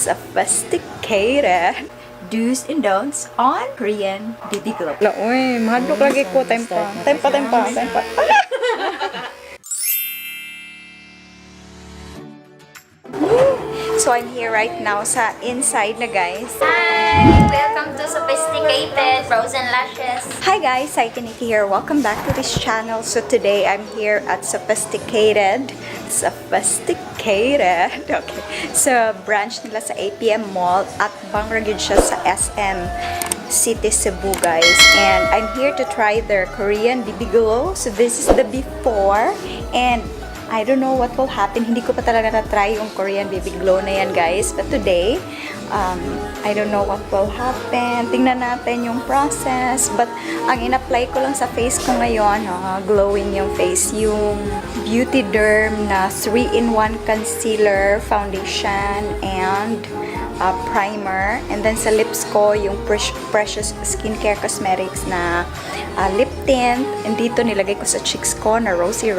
Sophisticated do's and don'ts on Korean BB glow. Uy, mahadlok lagi ko. Time pa. So I'm here right now sa inside na guys. Hi! Welcome to Sophistikated Brows and Lashes. Hi guys, Cykaniki here. Welcome back to this channel. So today I'm here at Sophisticated. Okay. So branch nila sa APM Mall at bangragid siya sa SM City, Cebu guys. And I'm here to try their Korean BB glow. So this is the before and I don't know what will happen. Hindi ko pa talaga na-try yung Korean BB glow na yan guys. But today, I don't know what will happen. Tingnan natin yung process. But ang in-apply ko lang sa face ko ngayon, glowing yung face. Yung Beauty Derm na 3-in-1 concealer, foundation, and primer. And then sa lips ko, yung Precious Skincare Cosmetics na lip tint. And dito nilagay ko sa cheeks ko na rosy.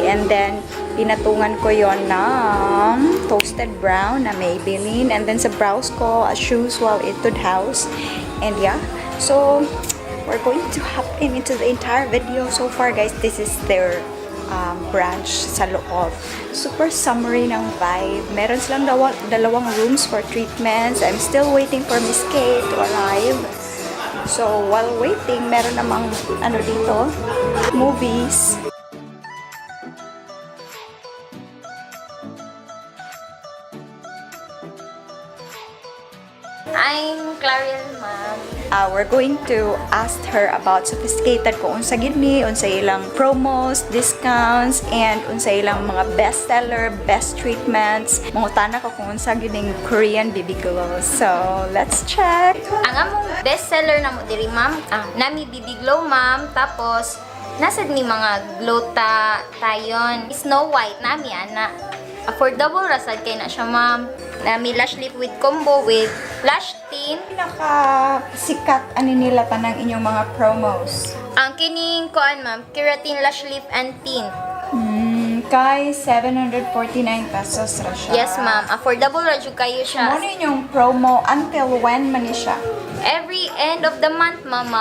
And then, pinatungan ko yon ng toasted brown na Maybelline. And then sa brows ko, as usual, Etude House. And yeah, so we're going to hop into the entire video. So far guys, this is their branch sa loob. Super summery ng vibe. Meron silang dalawang rooms for treatments. I'm still waiting for Miss K to arrive. So while waiting, meron namang dito, movies. I'm Claril, ma'am. We're going to ask her about Sophisticated kung unsa gid ni, unsa ilang promos, discounts, and unsa ilang mga bestseller, best treatments. Mangutana ko kung unsa gid ning Korean BB glow. So, let's check. Ang among bestseller na mo diri, ma'am, nami BB glow, ma'am. Tapos nasad ni mga glow tayon. Snow White nami ana. Affordable rasad kay na siya, ma'am. Nami lash lift with combo with lash tint. Pinaka-sikat nila tanang inyong mga promos. Ang kining kuan, ma'am, keratin lash lift and tint. Kay 749 pesos ra siya. Yes, ma'am. Affordable ra jud kayo siya. Ano yung promo? Until when man ni siya? Every end of the month, ma'am,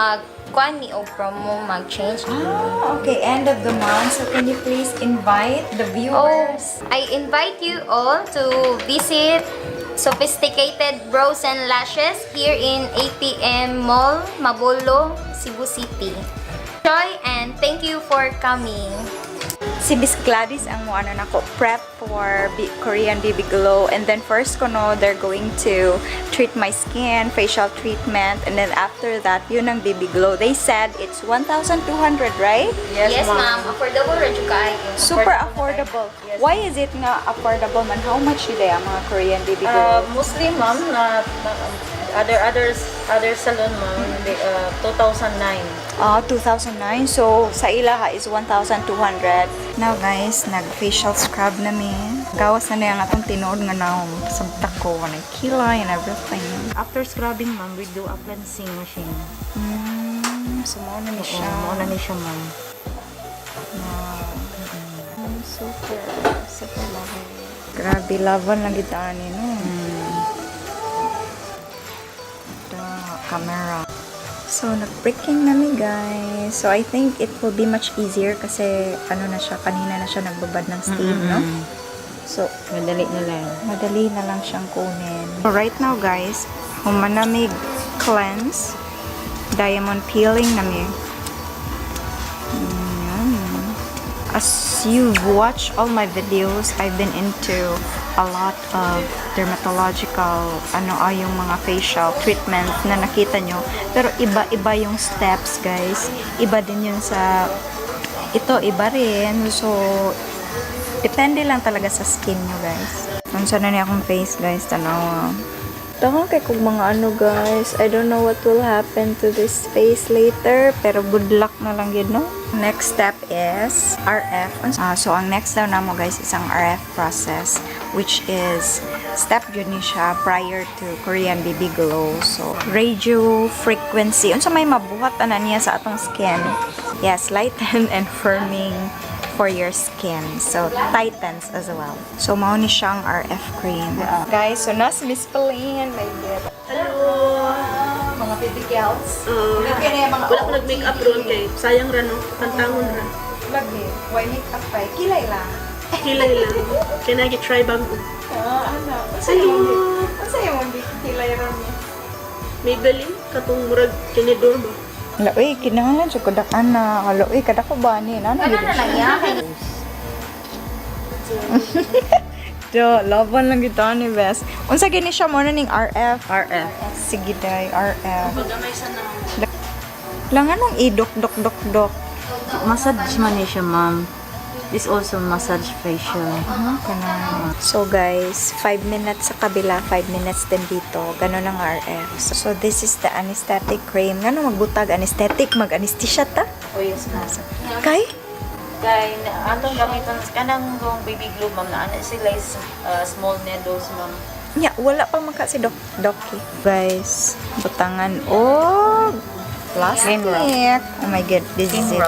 kuan mi og promo mag-change. Okay. End of the month. So, can you please invite the viewers? I invite you all to visit Sophisticated Brows and Lashes here in APM Mall, Mabolo, Cebu City. Enjoy and thank you for coming. Si Miss Gladys ang mo nako prep for Korean BB glow, and then first ko no, they're going to treat my skin, facial treatment, and then after that yun ang BB glow. They said it's 1,200, right? Yes, ma'am. Affordable ra jud kayo. Super affordable. Yes. Why is it nga affordable man? How much yun ang mga Korean BB glow? Mostly, ma'am, other salon, ma'am, 2009. 2009. So, sa ilaha is 1,200. Now, guys, nag-facial scrub na mi. Gawas na yung atong tinood nga naong sabtak ko, kilay and everything. After scrubbing, ma'am, we do a cleansing machine. So, mauna ni siya. Mauna ni siya, ma'am. Super lovely. Grabe, laban lang kita ni, no? Camera. So, nag-breaking na mi, guys. So, I think it will be much easier kasi na siya, kanina na siya nagbabad ng steam, no? So, Madali na lang siyang kunin. So, right now, guys, humanamig cleanse, diamond peeling na mi. As you've watched all my videos, I've been into a lot of dermatological, yung mga facial treatment na nakita nyo. Pero iba-iba yung steps, guys. Iba din yun sa, ito, iba rin. So, depende lang talaga sa skin nyo, guys. Unsa na niya akong face, guys. Tanaw. Tangan kay kung mga guys. I don't know what will happen to this face later. Pero good luck na lang yun, no? Next step is RF. So, ang next daw na mo, guys, is ang RF process. Which is, step yun ni siya prior to Korean BB glow. So, radio frequency. Unsa may mabuhat na niya sa atong skin. Yes, lighten and firming for your skin. So, tightens as well. So, mao ni siyang RF cream. Guys, so nas Miss Pauline. My God. Hello! Mga baby girls. Wala ko nag-makeup ron kay sayang ra no, pantangon ra. Lagi. Why makeup pa? Kilay lang. Kilay lang. Kaya nag-try bago. Ano? Masaya mo kilay ron niya. Maybelline, katong murag tinidor ba? Uy, kinahanglan siya kadak ana. Uy, kadak ko ba ni? Ano Ano na lang yan? Do, laban lang kita ni Bes. Unsa gini siya mo na ning RF? RF. Sige day, RF. Paggamay sa na. Lang anong idok-dok-dok-dok. Massage man niya siya, ma'am. This also massage facial. Kana. So guys, 5 minutes sa kabila, 5 minutes din dito. Ganun ang RF. So this is the anesthetic cream. Ngano magbutag anesthetic, mag-anesthesia ta? Oh, yes, ma'am. Kay? Kaya, anong gamitan, kanang gong baby glue, ma'am, na ano sila is small needles, ma'am. Nya, wala pa man kasi Doki. Guys, butangan oh plastic. Game wrap. Oh my god, this is it.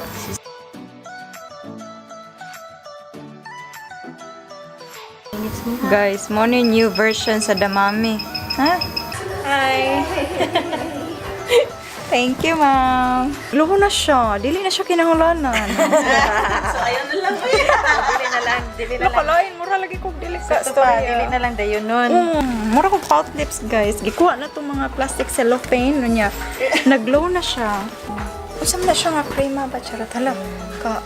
Guys, mo ni new version sa Damami. Ha? Hi. Thank you, ma'am. Luho na siya. Dili na siya kinahulanan. So ayun na lang. Dili na lang. Nakalain, mura lagi kong dili ka. Ito pa, dili na lang dayon nun. Mura kong pout lips, guys. Gikuha na itong mga plastic cellophane. Niya. Nag-glow na siya. Usam na siya nga crema ba? Charot. Hala,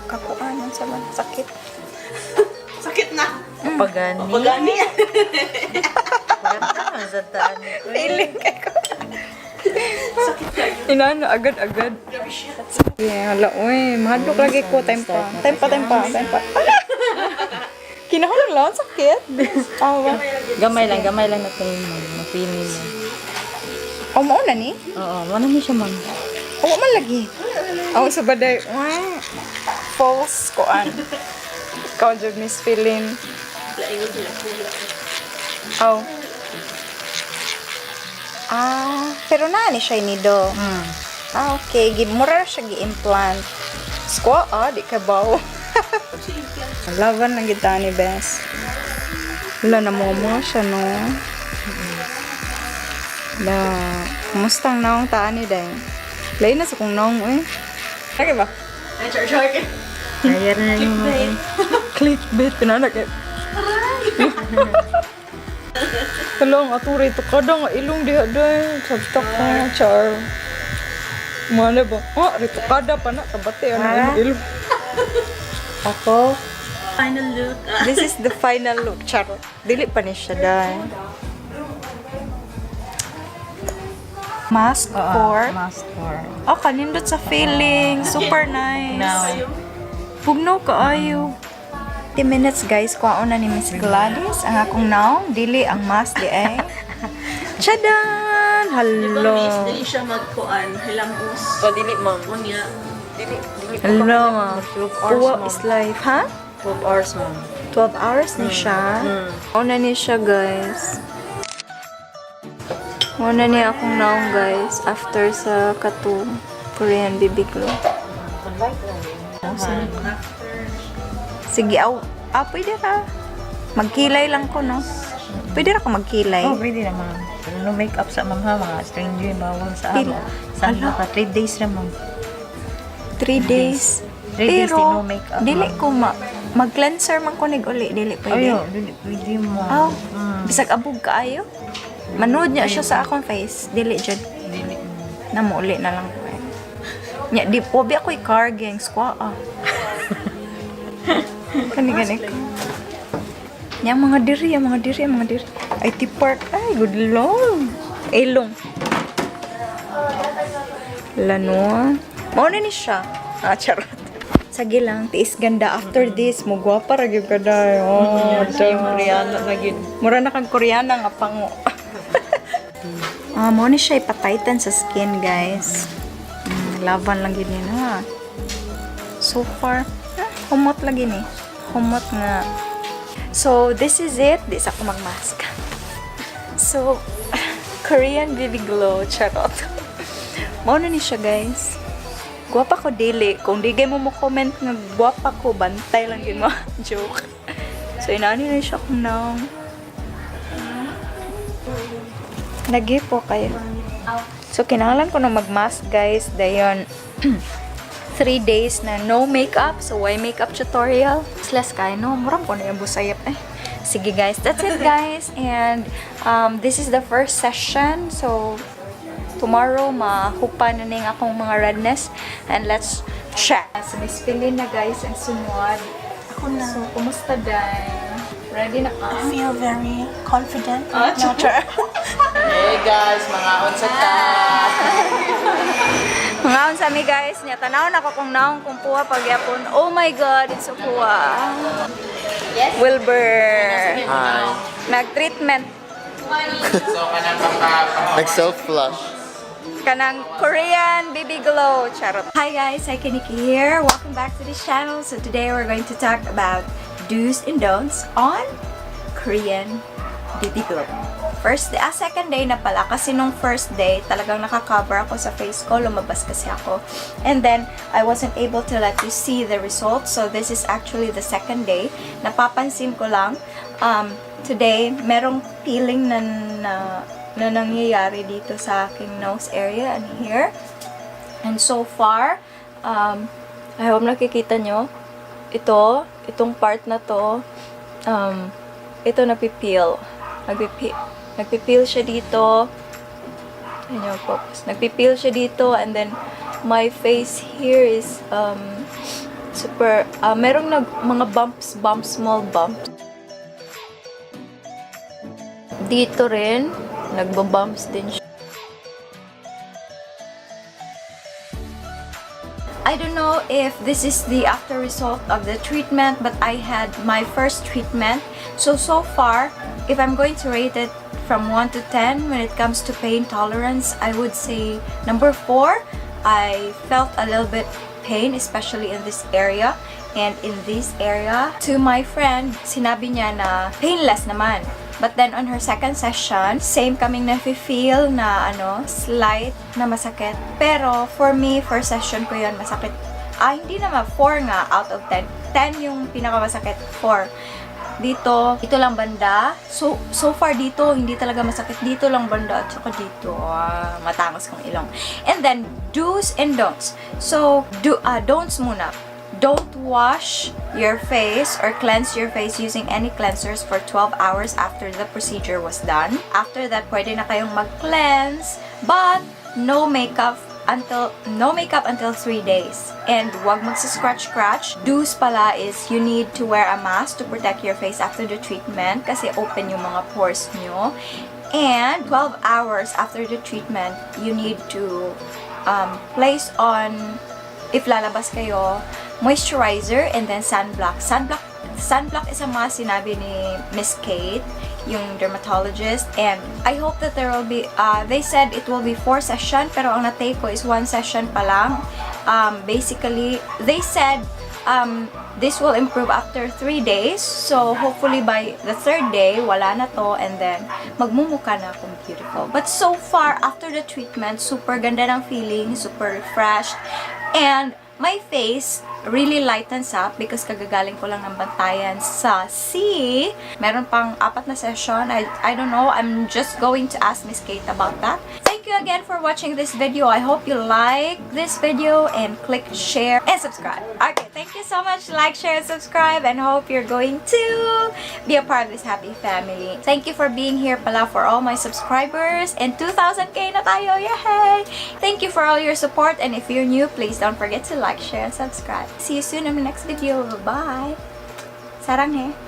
kakuanan sa man. Sakit. Sakit na. Pagani. Pagani. Pagani. Zataan. Feeling ko. Inano, agad-agad. Yeah, hala, uy. Mahadlok lagi ko. Time pa. Kinahanglan lang, sakit. Awa. Gamay lang na kayo, ma'am. Mapili mo. O, mauna ni? Oo, wala niya siya, ma'am. O, man lagi. Ako sa baday. False koan. Ikaw, Jud, Miss Philin. Laingon sila pula. Oh. Pero na ni siya nido. Okay. Mura siya gi-implant. Squaw, di ka baw. Laban lang kita ni Bes. Wala na mo siya, no? Wala. Kumustang naong taan ni Day? Lain na sa kong naong, eh. Okay ba? Ay, char. Kaya na yung mga. Clickbait. Pinanak eh. Talong, atong rito kada nga ilong diha day. Sabta ko, char. Mana ba? Rito kada pa na. Kabate, ano ilong. Ako, Final look. this is the final look, char. Dili pa ni siya day. Mask for? Mask for. Oh, kanindot sa feeling. Super nice. Now, Pugno kaayo. 10 minutes guys, kuhaon na ni Miss Gladys ang akong naong, dili ang mask di ay. Tchadan! Hello. Dili siya magkuan. Hilamos. so dili, ma'am. Unya. Dili Hello ma. 12 hours, Uwa ma'am. is life, ha? 12 hours, ma'am. 12 hours ni siya. Una ni siya guys. Una ni akong naong guys, after sa Korean BB Glow. Sige, pwede ka. Magkilay lang ko, no? Pwede na ka magkilay. Oh, pwede na, ma'am. Pero no makeup sa ma'am, ha, mga stranger yung bawal sa Pil- amo. Sa Ala. ka, 3 days na, ma'am. 3 days. 3 days, di Pero, no makeup, dili ma'am. ko mag-cleanser man ko uli. Dili pwede. Ayo, dili pwede, ma'am. Aw, bisag abog ka ayo. Manood niya siya sa akong face. Dili, Jud. Dili. Namuuli na lang ko. Nya, di po bi ako'y car gang squaw. Kani ko. Yang mga diri. IT Park. Ay, good long. Ilong. Lano. Mauna ni siya. Charot. Sige lang, tiis ganda. After this, mugwapa ra gyud ka day. Oh, Yung Koreana na yun. mura na kang Koreana nga pango. Mo ni siya ipatighten sa skin, guys. Laban lang gini na. So far, humot lagi ni. Humot nga. So, this is it. Di sa ako magmask. So, Korean BB Glow. Charot. Mo na ni siya, guys. Guwapa ko dili. Kung di mo mo comment nga guwapa ko, bantay lang yun mo. Joke. So, inaani na siya kung nang. Lagi po kayo. So, kinahanglan ko na mag-mask, guys. Dayon, 3 days na no makeup. So, why makeup tutorial? Less kayo, no? Murang ko na yung busayap eh. Sige, guys. That's it, guys. And, this is the first session. So, tomorrow, mahupa na ning akong mga redness. And let's check. So, Miss Pilin na, guys, ang sunod. Ako na. So, kumusta, day? Ready na ka? I feel very confident. No, sure. Hey guys, mga unsa ta. Mga unsa mi guys, nya tanaw na ko kung naong kung puwa pagyapon. Oh my god, it's so puwa. Yes. Wilbur. Hi. Nag-treatment So kanang nag-self-flush. kanang Korean baby glow. Charot. Hi guys, Cykaniki here. Welcome back to this channel. So today we're going to talk about do's and don'ts on Korean baby glow. Second day na pala kasi nung first day talagang nakakover ako sa face ko, lumabas kasi ako. And then I wasn't able to let you see the results. So this is actually the second day. Napapansin ko lang today merong peeling na nangyayari dito sa aking nose area and here. And so far, I hope nakikita nyo, itong part na to, ito napipeel. Nagpipeel siya dito. Ayun, focus. Nagpipeel siya dito and then my face here is super, merong mga bumps, small bumps. Dito rin, nagbabumps din siya. I don't know if this is the after result of the treatment, but I had my first treatment. So far, if I'm going to rate it from 1 to 10 when it comes to pain tolerance, I would say number 4. I felt a little bit pain, especially in this area and in this area. To my friend, sinabi niya na painless naman. But then on her second session, same kaming nafe-feel na slight na masakit. Pero for me, first session ko yun, masakit. Hindi naman 4 nga out of 10. 10 yung pinakamasakit, 4. Dito, ito lang banda. So far dito, hindi talaga masakit. Dito lang banda at saka dito. Matangos kong ilong. And then, do's and don'ts. So, don'ts muna. Don't wash your face or cleanse your face using any cleansers for 12 hours after the procedure was done. After that, pwede na kayong mag-cleanse, but no makeup until 3 days. And wag magsa-scratch. Do's pala is you need to wear a mask to protect your face after the treatment kasi open yung mga pores nyo. And 12 hours after the treatment, you need to place on, if lalabas kayo, moisturizer and then sunblock. Sunblock is a must, sinabi ni Miss Kate, yung dermatologist. And I hope that there will be, they said it will be 4 session, pero ang natake ko is 1 session pa lang. Basically, they said this will improve after 3 days. So, hopefully by the 3rd day, wala na to, and then magmumukha na akong beautiful. But so far, after the treatment, super ganda ng feeling, super refreshed, and my face really lightens up because kagagaling ko lang ng bantayan sa C. Meron pang 4 na session. I don't know. I'm just going to ask Miss Kate about that. Thank you again for watching this video. I hope you like this video and click share and subscribe. Okay, thank you so much. Like, share, and subscribe, and hope you're going to be a part of this happy family. Thank you for being here pala for all my subscribers. And 2,000k na tayo. Yay! Thank you for all your support, and if you're new, please don't forget to like, share, and subscribe. See you soon in my next video. Bye! Sarang he!